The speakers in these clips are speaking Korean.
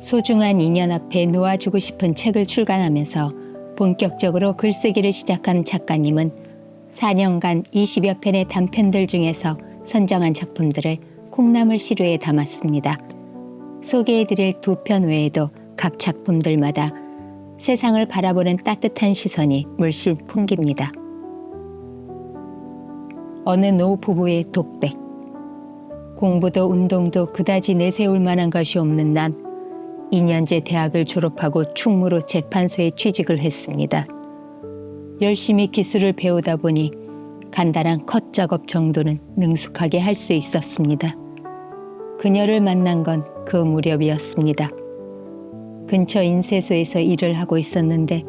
소중한 인연 앞에 놓아주고 싶은 책을 출간하면서 본격적으로 글쓰기를 시작한 작가님은 4년간 20여 편의 단편들 중에서 선정한 작품들을 콩나물 시루에 담았습니다. 소개해드릴 2편 외에도 각 작품들마다 세상을 바라보는 따뜻한 시선이 물씬 풍깁니다. 어느 노부부의 독백. 공부도 운동도 그다지 내세울 만한 것이 없는 난 2년제 대학을 졸업하고 충무로 재판소에 취직을 했습니다. 열심히 기술을 배우다 보니 간단한 컷 작업 정도는 능숙하게 할 수 있었습니다. 그녀를 만난 건 그 무렵이었습니다. 근처 인쇄소에서 일을 하고 있었는데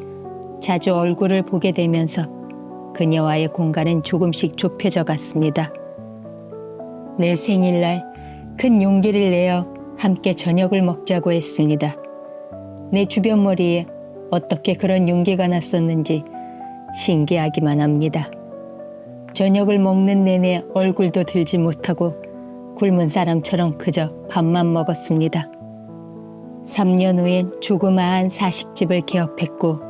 자주 얼굴을 보게 되면서 그녀와의 공간은 조금씩 좁혀져 갔습니다. 내 생일날 큰 용기를 내어 함께 저녁을 먹자고 했습니다. 내 주변 머리에 어떻게 그런 용기가 났었는지 신기하기만 합니다. 저녁을 먹는 내내 얼굴도 들지 못하고 굶은 사람처럼 그저 밥만 먹었습니다. 3년 후엔 조그마한 사식집을 개업했고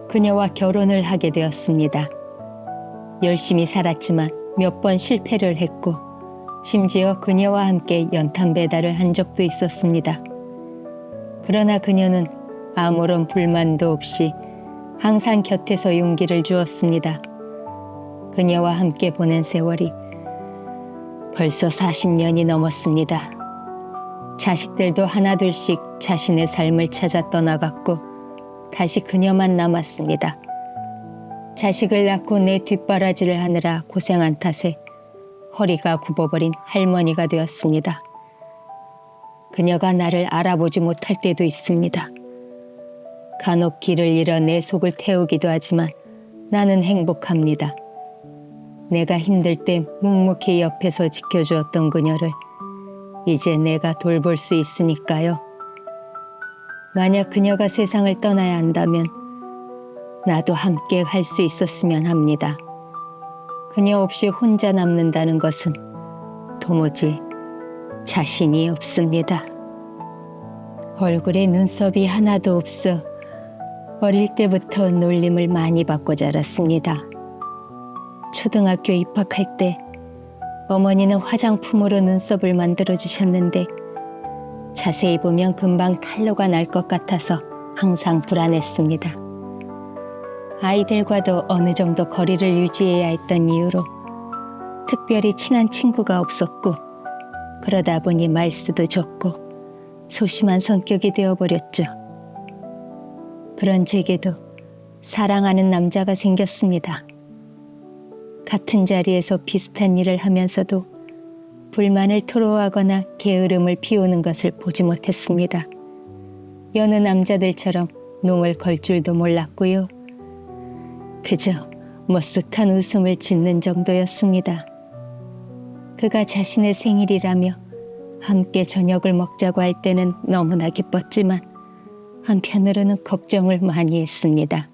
그녀와 결혼을 하게 되었습니다. 열심히 살았지만 몇 번 실패를 했고 심지어 그녀와 함께 연탄 배달을 한 적도 있었습니다. 그러나 그녀는 아무런 불만도 없이 항상 곁에서 용기를 주었습니다. 그녀와 함께 보낸 세월이 벌써 40년이 넘었습니다. 자식들도 하나둘씩 자신의 삶을 찾아 떠나갔고 다시 그녀만 남았습니다. 자식을 낳고 내 뒷바라지를 하느라 고생한 탓에 허리가 굽어버린 할머니가 되었습니다. 그녀가 나를 알아보지 못할 때도 있습니다. 간혹 길을 잃어 내 속을 태우기도 하지만 나는 행복합니다. 내가 힘들 때 묵묵히 옆에서 지켜주었던 그녀를 이제 내가 돌볼 수 있으니까요. 만약 그녀가 세상을 떠나야 한다면 나도 함께 할 수 있었으면 합니다. 그녀 없이 혼자 남는다는 것은 도무지 자신이 없습니다. 얼굴에 눈썹이 하나도 없어 어릴 때부터 놀림을 많이 받고 자랐습니다. 초등학교 입학할 때 어머니는 화장품으로 눈썹을 만들어 주셨는데 자세히 보면 금방 탈로가 날 것 같아서 항상 불안했습니다. 아이들과도 어느 정도 거리를 유지해야 했던 이유로 특별히 친한 친구가 없었고 그러다 보니 말수도 적고 소심한 성격이 되어버렸죠. 그런 제게도 사랑하는 남자가 생겼습니다. 같은 자리에서 비슷한 일을 하면서도 불만을 토로하거나 게으름을 피우는 것을 보지 못했습니다. 여느 남자들처럼 농을 걸 줄도 몰랐고요. 그저 머쓱한 웃음을 짓는 정도였습니다. 그가 자신의 생일이라며 함께 저녁을 먹자고 할 때는 너무나 기뻤지만 한편으로는 걱정을 많이 했습니다.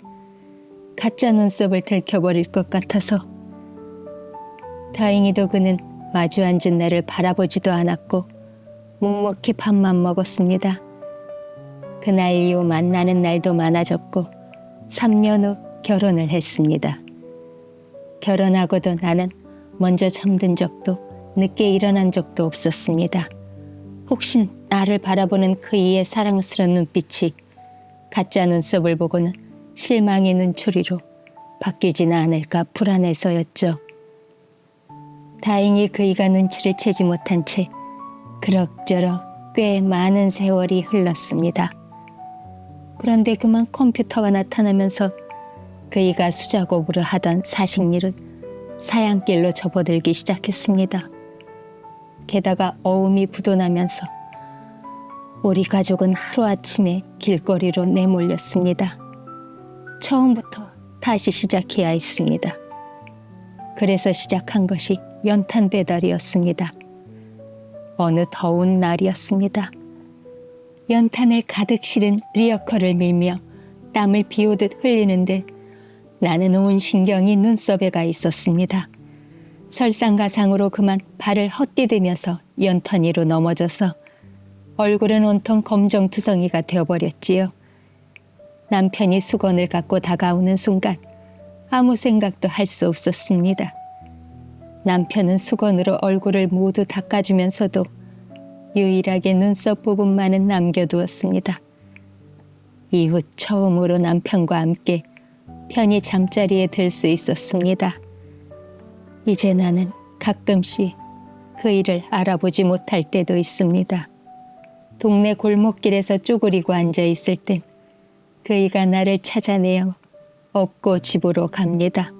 가짜 눈썹을 들켜버릴 것 같아서. 다행히도 그는 마주 앉은 나를 바라보지도 않았고 묵묵히 밥만 먹었습니다. 그날 이후 만나는 날도 많아졌고 3년 후 결혼을 했습니다. 결혼하고도 나는 먼저 잠든 적도 늦게 일어난 적도 없었습니다. 혹시 나를 바라보는 그이의 사랑스러운 눈빛이 가짜 눈썹을 보고는 실망의 눈초리로 바뀌지는 않을까 불안해서였죠. 다행히 그이가 눈치를 채지 못한 채 그럭저럭 꽤 많은 세월이 흘렀습니다. 그런데 그만 컴퓨터가 나타나면서 그이가 수작업으로 하던 사식일은 사양길로 접어들기 시작했습니다. 게다가 어음이 부도나면서 우리 가족은 하루아침에 길거리로 내몰렸습니다. 처음부터 다시 시작해야 했습니다. 그래서 시작한 것이 연탄 배달이었습니다. 어느 더운 날이었습니다. 연탄을 가득 실은 리어커를 밀며 땀을 비오듯 흘리는데 나는 온 신경이 눈썹에 가 있었습니다. 설상가상으로 그만 발을 헛디디면서 연탄 위로 넘어져서 얼굴은 온통 검정투성이가 되어버렸지요. 남편이 수건을 갖고 다가오는 순간 아무 생각도 할 수 없었습니다. 남편은 수건으로 얼굴을 모두 닦아주면서도 유일하게 눈썹 부분만은 남겨두었습니다. 이후 처음으로 남편과 함께 편히 잠자리에 들 수 있었습니다. 이제 나는 가끔씩 그 일을 알아보지 못할 때도 있습니다. 동네 골목길에서 쪼그리고 앉아 있을 땐 그이가 나를 찾아내어 업고 집으로 갑니다.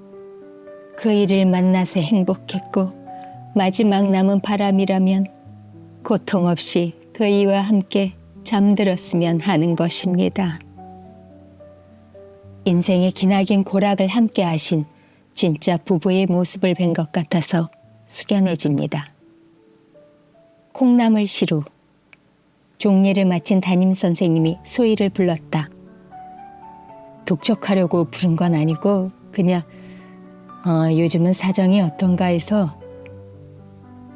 그이를 만나서 행복했고 마지막 남은 바람이라면 고통 없이 그이와 함께 잠들었으면 하는 것입니다. 인생의 기나긴 고락을 함께 하신 진짜 부부의 모습을 뵌 것 같아서 숙연해집니다. 콩나물 시루. 종례를 마친 담임선생님이 소희를 불렀다. 독촉하려고 부른 건 아니고 그냥 요즘은 사정이 어떤가 해서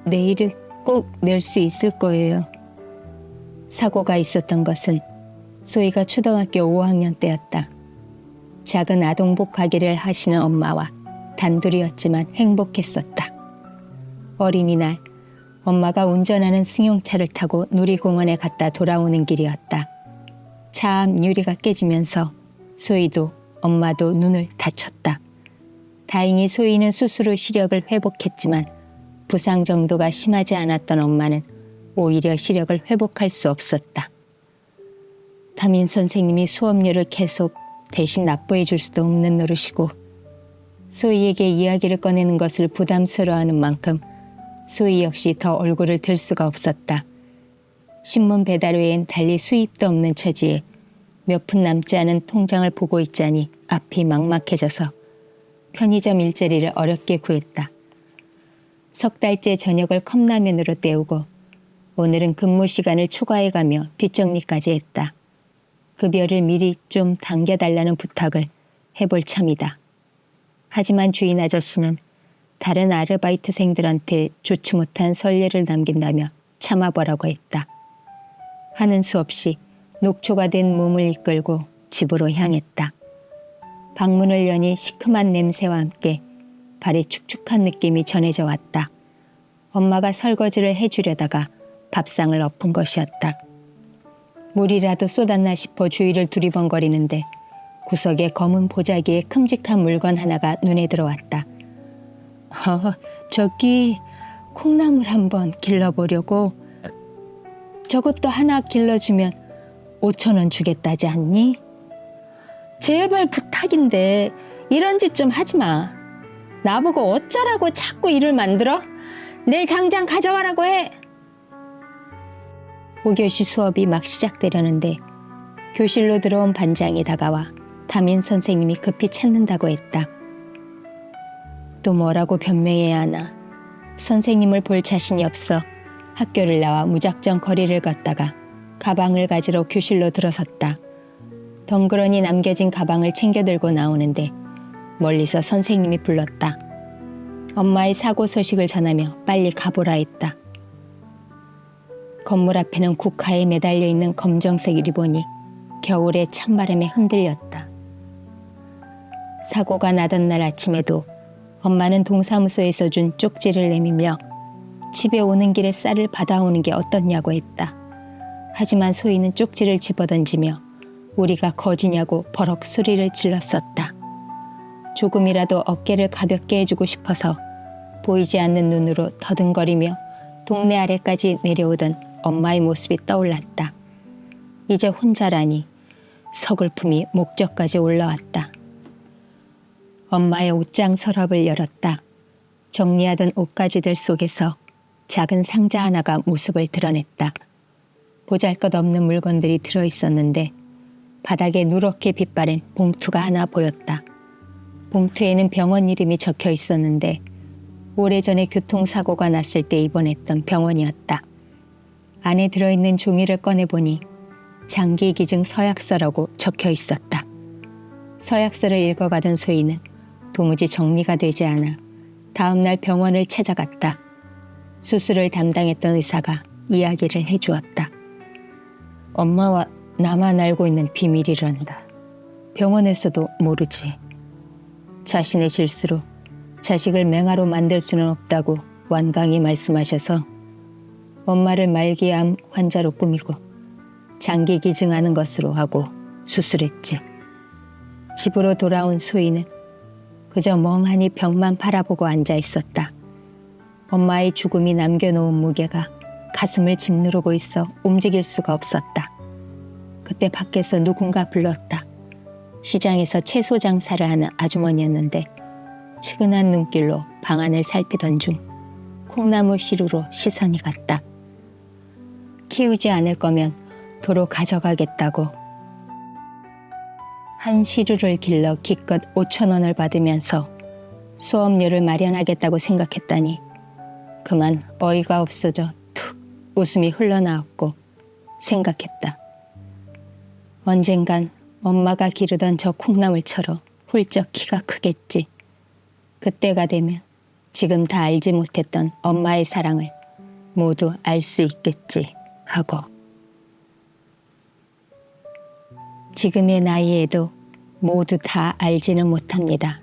내일은 꼭 낼 수 있을 거예요. 사고가 있었던 것은 소희가 초등학교 5학년 때였다. 작은 아동복 가게를 하시는 엄마와 단둘이었지만 행복했었다. 어린이날 엄마가 운전하는 승용차를 타고 놀이공원에 갔다 돌아오는 길이었다. 차 앞 유리가 깨지면서 소희도 엄마도 눈을 다쳤다. 다행히 소희는 수술 후 시력을 회복했지만 부상 정도가 심하지 않았던 엄마는 오히려 시력을 회복할 수 없었다. 담임 선생님이 수업료를 계속 대신 납부해 줄 수도 없는 노릇이고 소희에게 이야기를 꺼내는 것을 부담스러워하는 만큼 소희 역시 더 얼굴을 들 수가 없었다. 신문 배달 외엔 달리 수입도 없는 처지에 몇 푼 남지 않은 통장을 보고 있자니 앞이 막막해져서 편의점 일자리를 어렵게 구했다. 석 달째 저녁을 컵라면으로 때우고 오늘은 근무 시간을 초과해가며 뒷정리까지 했다. 급여를 미리 좀 당겨달라는 부탁을 해볼 참이다. 하지만 주인 아저씨는 다른 아르바이트생들한테 좋지 못한 선례를 남긴다며 참아보라고 했다. 하는 수 없이 녹초가 된 몸을 이끌고 집으로 향했다. 방문을 여니 시큼한 냄새와 함께 발에 축축한 느낌이 전해져 왔다. 엄마가 설거지를 해주려다가 밥상을 엎은 것이었다. 물이라도 쏟았나 싶어 주위를 두리번거리는데 구석에 검은 보자기에 큼직한 물건 하나가 눈에 들어왔다. 저기 콩나물 한번 길러보려고. 저것도 하나 길러주면 5,000원 주겠다지 않니? 제발 부탁인데 이런 짓 좀 하지 마. 나보고 어쩌라고 자꾸 일을 만들어? 내일 당장 가져가라고 해. 5교시 수업이 막 시작되려는데 교실로 들어온 반장이 다가와 담임 선생님이 급히 찾는다고 했다. 또 뭐라고 변명해야 하나. 선생님을 볼 자신이 없어 학교를 나와 무작정 거리를 걷다가 가방을 가지러 교실로 들어섰다. 덩그러니 남겨진 가방을 챙겨 들고 나오는데 멀리서 선생님이 불렀다. 엄마의 사고 소식을 전하며 빨리 가보라 했다. 건물 앞에는 국화에 매달려 있는 검정색 리본이 겨울의 찬바람에 흔들렸다. 사고가 나던 날 아침에도 엄마는 동사무소에서 준 쪽지를 내밀며 집에 오는 길에 쌀을 받아오는 게 어떻냐고 했다. 하지만 소희는 쪽지를 집어던지며 우리가 거지냐고 버럭 소리를 질렀었다. 조금이라도 어깨를 가볍게 해주고 싶어서 보이지 않는 눈으로 더듬거리며 동네 아래까지 내려오던 엄마의 모습이 떠올랐다. 이제 혼자라니 서글픔이 목젖까지 올라왔다. 엄마의 옷장 서랍을 열었다. 정리하던 옷가지들 속에서 작은 상자 하나가 모습을 드러냈다. 보잘것없는 물건들이 들어있었는데 바닥에 누렇게 빛바랜 봉투가 하나 보였다. 봉투에는 병원 이름이 적혀 있었는데 오래전에 교통사고가 났을 때 입원했던 병원이었다. 안에 들어있는 종이를 꺼내보니 장기기증 서약서라고 적혀 있었다. 서약서를 읽어가던 소희는 도무지 정리가 되지 않아 다음날 병원을 찾아갔다. 수술을 담당했던 의사가 이야기를 해주었다. 엄마와 나만 알고 있는 비밀이란다. 병원에서도 모르지. 자신의 실수로 자식을 맹아로 만들 수는 없다고 완강히 말씀하셔서 엄마를 말기암 환자로 꾸미고 장기 기증하는 것으로 하고 수술했지. 집으로 돌아온 소희는 그저 멍하니 벽만 바라보고 앉아 있었다. 엄마의 죽음이 남겨놓은 무게가 가슴을 짓누르고 있어 움직일 수가 없었다. 그때 밖에서 누군가 불렀다. 시장에서 채소 장사를 하는 아주머니였는데 측은한 눈길로 방안을 살피던 중 콩나무 시루로 시선이 갔다. 키우지 않을 거면 도로 가져가겠다고. 한 시루를 길러 기껏 5,000원을 받으면서 수업료를 마련하겠다고 생각했더니 그만 어이가 없어져 툭 웃음이 흘러나왔고 생각했다. 언젠간 엄마가 기르던 저 콩나물처럼 훌쩍 키가 크겠지. 그때가 되면 지금 다 알지 못했던 엄마의 사랑을 모두 알 수 있겠지 하고. 지금의 나이에도 모두 다 알지는 못합니다.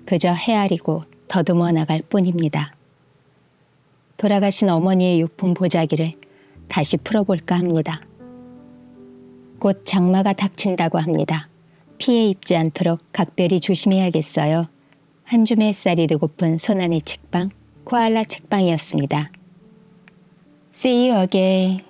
그저 헤아리고 더듬어 나갈 뿐입니다. 돌아가신 어머니의 유품 보자기를 다시 풀어볼까 합니다. 곧 장마가 닥친다고 합니다. 피해 입지 않도록 각별히 조심해야겠어요. 한 줌의 햇살이 되고픈 손안의 책방, 코알라 책방이었습니다. See you again.